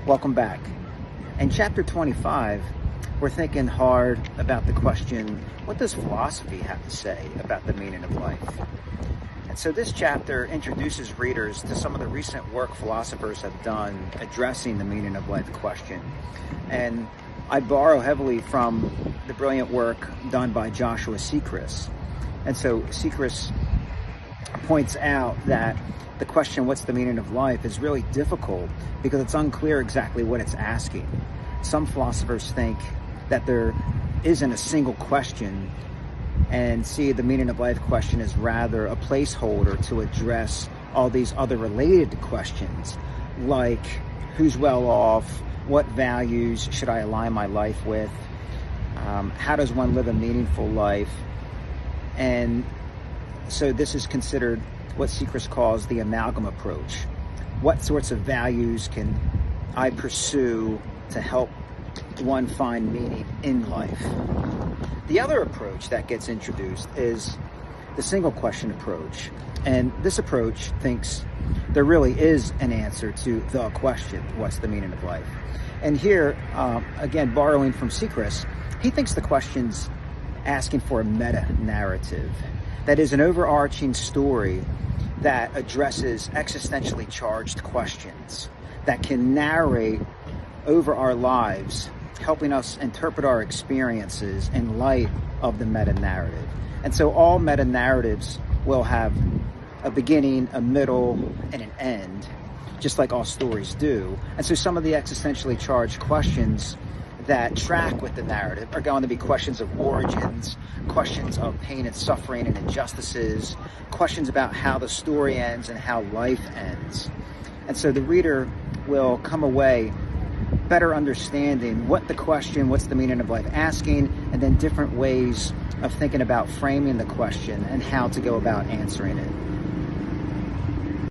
Welcome back. In chapter 25, we're thinking hard about the question, what does philosophy have to say about the meaning of life? And so this chapter introduces readers to some of the recent work philosophers have done addressing the meaning of life question. And I borrow heavily from the brilliant work done by Joshua Sechrist. And so Sechrist points out that the question, what's the meaning of life, is really difficult because it's unclear exactly what it's asking. Some philosophers think that there isn't a single question and see the meaning of life question as rather a placeholder to address all these other related questions, like who's well off, what values should I align my life with, how does one live a meaningful life. And so this is considered what Sechrist calls the amalgam approach. What sorts of values can I pursue to help one find meaning in life? The other approach that gets introduced is the single question approach. And this approach thinks there really is an answer to the question, what's the meaning of life? And here, again, borrowing from Sechrist, he thinks the question's asking for a meta-narrative. That is an overarching story that addresses existentially charged questions that can narrate over our lives, helping us interpret our experiences in light of the meta-narrative. And so all meta-narratives will have a beginning, a middle, and an end, just like all stories do. And so some of the existentially charged questions that track with the narrative are going to be questions of origins, questions of pain and suffering and injustices, questions about how the story ends and how life ends. And so the reader will come away better understanding what the question, what's the meaning of life, asking, and then different ways of thinking about framing the question and how to go about answering it.